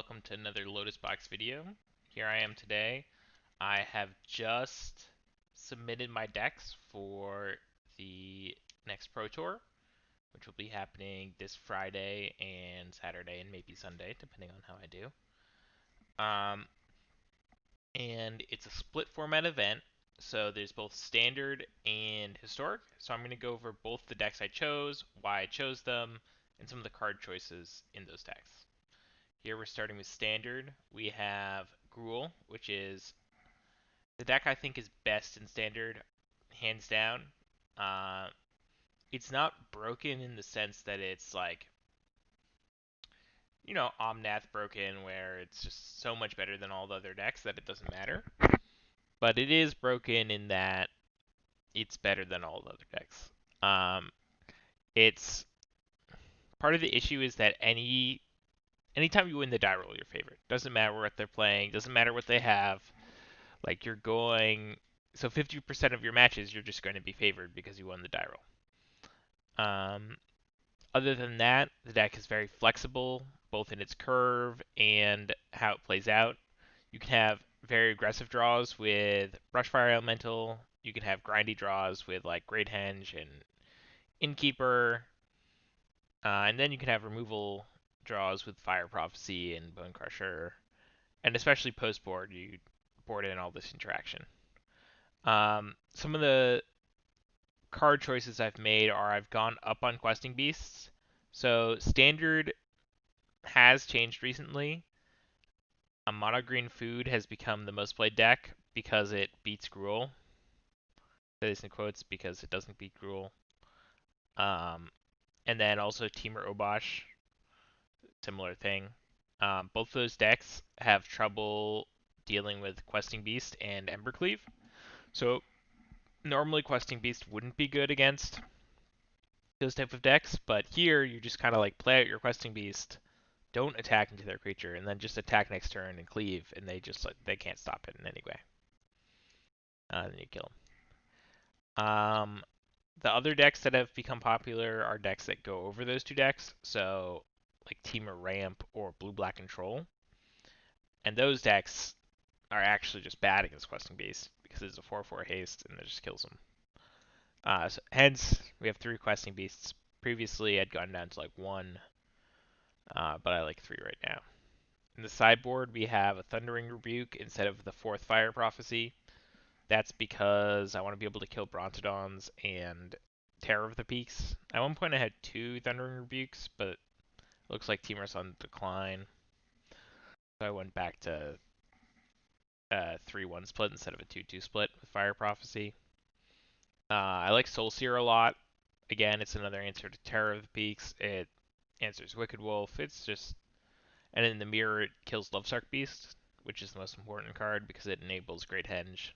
welcome to another Lotus Box video. Here I am today. I have just submitted my decks for the next Pro Tour, which will be happening this Friday and Saturday and maybe Sunday, depending on how I do. And it's a split format event, so there's both standard and historic. So I'm going to go over both the decks I chose, why I chose them, and some of the card choices in those decks. Here we're starting with standard. We have Gruul, which is the deck I think is best in standard, hands down. Uh, it's not broken in the sense that it's like, Omnath broken, where it's just so much better than all the other decks that it doesn't matter. But it is broken in that it's better than all the other decks. It's part of the issue is that anytime you win the die roll, you're favored. Doesn't matter what they're playing, doesn't matter what they have. Like you're going, so 50% of your matches you're just going to be favored because you won the die roll. Other than that, the deck is very flexible, both in its curve and how it plays out. You can have very aggressive draws with Brushfire Elemental. You can have grindy draws with like Great Henge and Innkeeper. And then you can have removal draws with Fire Prophecy and Bone Crusher. And especially post board, you board in all this interaction. Some of the card choices I've made are I've gone up on Questing Beasts. So standard has changed recently. A mono green food has become the most played deck because it beats Gruul. That is in quotes because it doesn't beat Gruul. And then also Temur Obosh, similar thing. Both those decks have trouble dealing with Questing Beast and Embercleave. So normally Questing Beast wouldn't be good against those type of decks, but here you just kind of like play out your Questing Beast, don't attack into their creature, and then just attack next turn and cleave, and they just like they can't stop it in any way. Then you kill them. The other decks that have become popular are decks that go over those two decks, so like Temur Ramp or Blue Black Control, and those decks are actually just bad against Questing Beast because it's a 4/4 haste and it just kills them. So hence, we have 3 Questing Beasts. Previously, I'd gone down to like 1, but I like 3 right now. In the sideboard, we have a Thundering Rebuke instead of the 4th Fire Prophecy. That's because I want to be able to kill Brontodons and Terror of the Peaks. At one point, I had 2 Thundering Rebukes, but it looks like Temur's on decline. So I went back to 3-1 split instead of a 2-2 split with Fire Prophecy. I like Soulseer a lot. Again, it's another answer to Terror of the Peaks. It answers Wicked Wolf. It's just, and in the mirror, it kills Lovesuck Beast, which is the most important card because it enables Great Henge.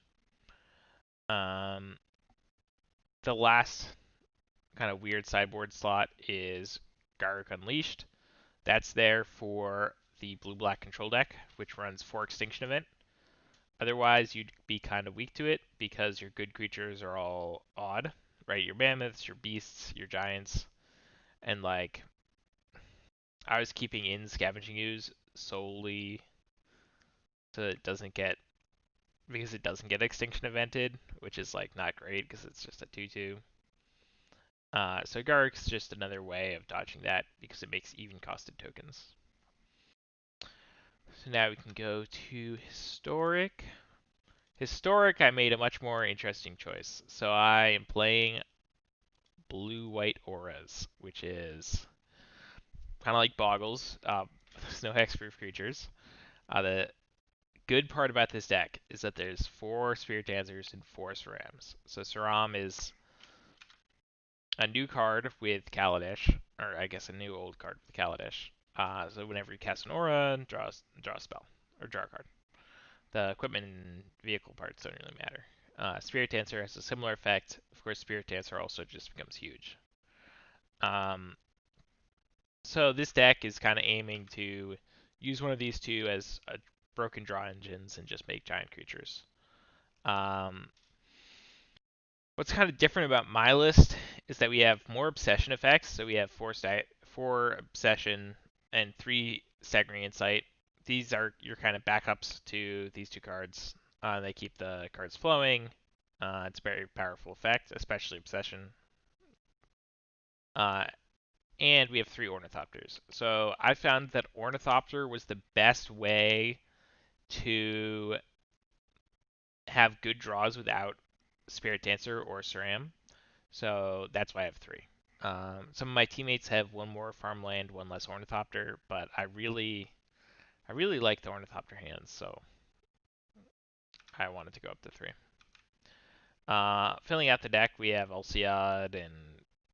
The last kind of weird sideboard slot is Garruk Unleashed. That's there for the blue-black control deck, which runs 4 Extinction Event. Otherwise, you'd be kind of weak to it because your good creatures are all odd, right? Your mammoths, your beasts, your giants, and like I was keeping in Scavenging Ooze solely so it doesn't get Extinction Evented, which is like not great because it's just a 2/2. So Garruk's just another way of dodging that because it makes even costed tokens. So now we can go to Historic. Historic, I made a much more interesting choice. So I am playing Blue-White Auras, which is kind of like Boggles. There's no hexproof creatures. The good part about this deck is that there's 4 Spirit Dancers and 4 Sarams. So Saram is a new card with Kaladesh, or I guess a new old card with Kaladesh. So whenever you cast an aura, draw a spell, or draw a card. The equipment and vehicle parts don't really matter. Spirit Dancer has a similar effect. Of course, Spirit Dancer also just becomes huge. So this deck is kind of aiming to use one of these 2 as a broken draw engines and just make giant creatures. What's kind of different about my list is that we have more obsession effects. So we have 4 obsession and 3 staggering insight these are your kind of backups to these two cards. They keep the cards flowing. It's a very powerful effect, especially Obsession. Uh, and we have 3 Ornithopters. So I found that Ornithopter was the best way to have good draws without Spirit Dancer or Ceram. So that's why I have 3. Some of my teammates have one more farmland, one less Ornithopter, but I really like the Ornithopter hands, so I wanted to go up to 3. Filling out the deck, we have Alciad and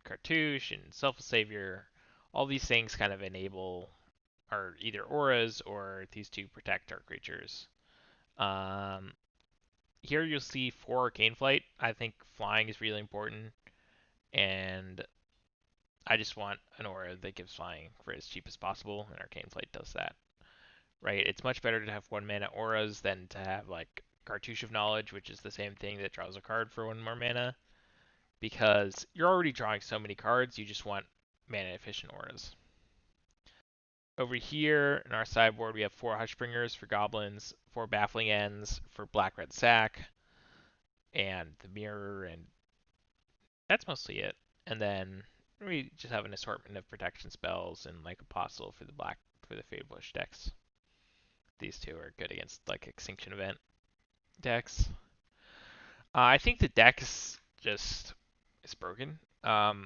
Cartouche and Selfless Savior. All these things kind of enable are either auras or these two protect our creatures. Um, Here you'll see 4 Arcane Flight. I think flying is really important, and I just want an aura that gives flying for as cheap as possible, and Arcane Flight does that. Right? It's much better to have 1 mana auras than to have like Cartouche of Knowledge, which is the same thing that draws a card for 1 more mana, because you're already drawing so many cards, you just want mana efficient auras. Over here in our sideboard, we have 4 Hushbringers for goblins, 4 Baffling Ends for Black Red Sack, and the Mirror, and that's mostly it. And then we just have an assortment of protection spells and like Apostle for the Fade Bush decks. These two are good against like Extinction Event decks. I think the deck is broken. So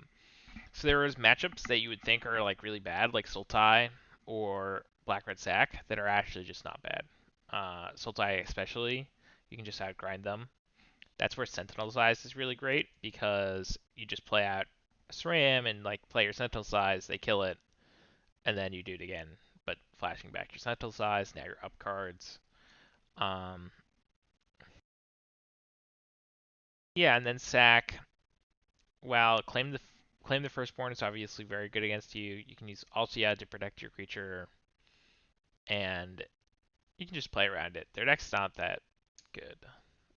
there is matchups that you would think are like really bad, like Sultai or Black Red Sack, that are actually just not bad. Sultai especially, you can just outgrind them. That's where Sentinel's Eyes is really great because you just play out a SRAM and like play your Sentinel's Eyes, they kill it, and then you do it again. But flashing back your Sentinel's Eyes, now you're up cards. Um, yeah, and then Sack. Well, claim the Firstborn is obviously very good against you. You can use Altia to protect your creature, and you can just play around it. Their deck's not that good,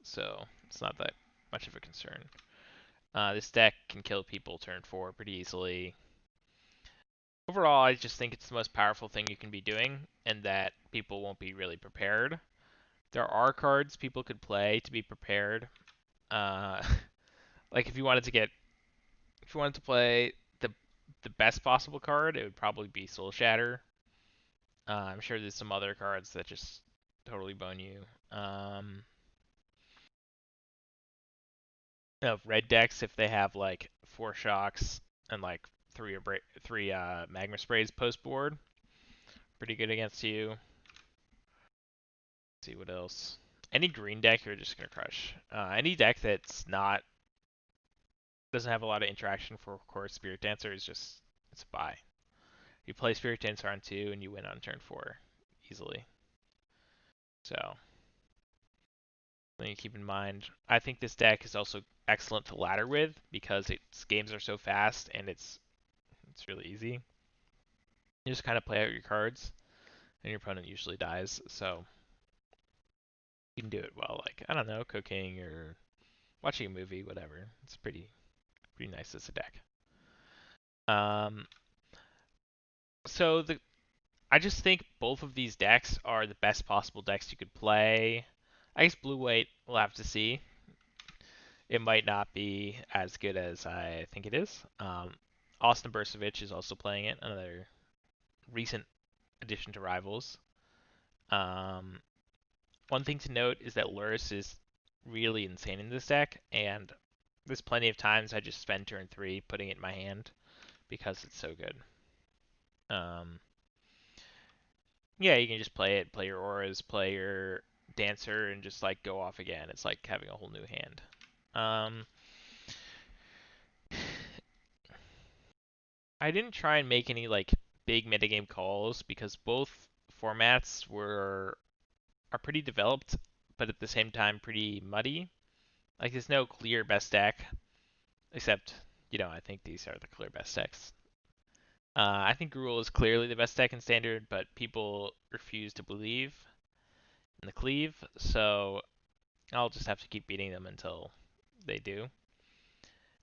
so it's not that much of a concern. This deck can kill people turn 4 pretty easily. Overall, I just think it's the most powerful thing you can be doing, and that people won't be really prepared. There are cards people could play to be prepared. Uh, like if you wanted to play the best possible card, it would probably be Soul Shatter. I'm sure there's some other cards that just totally bone you. Red decks, if they have like 4 shocks and like three magma sprays post board, pretty good against you. Let's see what else. Any green deck you're just gonna crush. Any deck that's not doesn't have a lot of interaction for core Spirit Dancer is just it's a buy. You play Spirit Dancer on 2 and you win on turn 4 easily. So something to keep in mind. I think this deck is also excellent to ladder with because its games are so fast and it's really easy. You just kind of play out your cards, and your opponent usually dies. So you can do it while like I don't know, cooking or watching a movie, whatever. It's pretty nice as a deck. Um, so the I just think both of these decks are the best possible decks you could play. I guess blue white we'll have to see. It might not be as good as I think it is. Austin Bursavich is also playing it, another recent addition to Rivals. Um, One thing to note is that Lurrus is really insane in this deck, and there's plenty of times I just spend turn 3 putting it in my hand because it's so good. Yeah, you can just play it, play your auras, play your dancer, and just like go off again. It's like having a whole new hand. Um, I didn't try and make any like big metagame calls because both formats are pretty developed, but at the same time pretty muddy. Like there's no clear best deck, except I think these are the clear best decks. I think Gruul is clearly the best deck in Standard, but people refuse to believe in the cleave, so I'll just have to keep beating them until they do.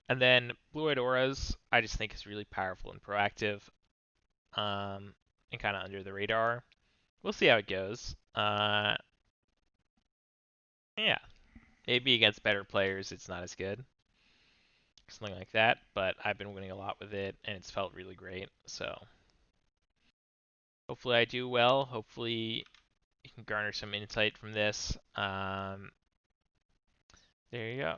And then Blue-Eyed Auras, I just think is really powerful and proactive, and kind of under the radar. we'll see how it goes. Yeah, maybe against better players it's not as good, something like that. But I've been winning a lot with it, and it's felt really great. So hopefully I do well. Hopefully you can garner some insight from this. There you go.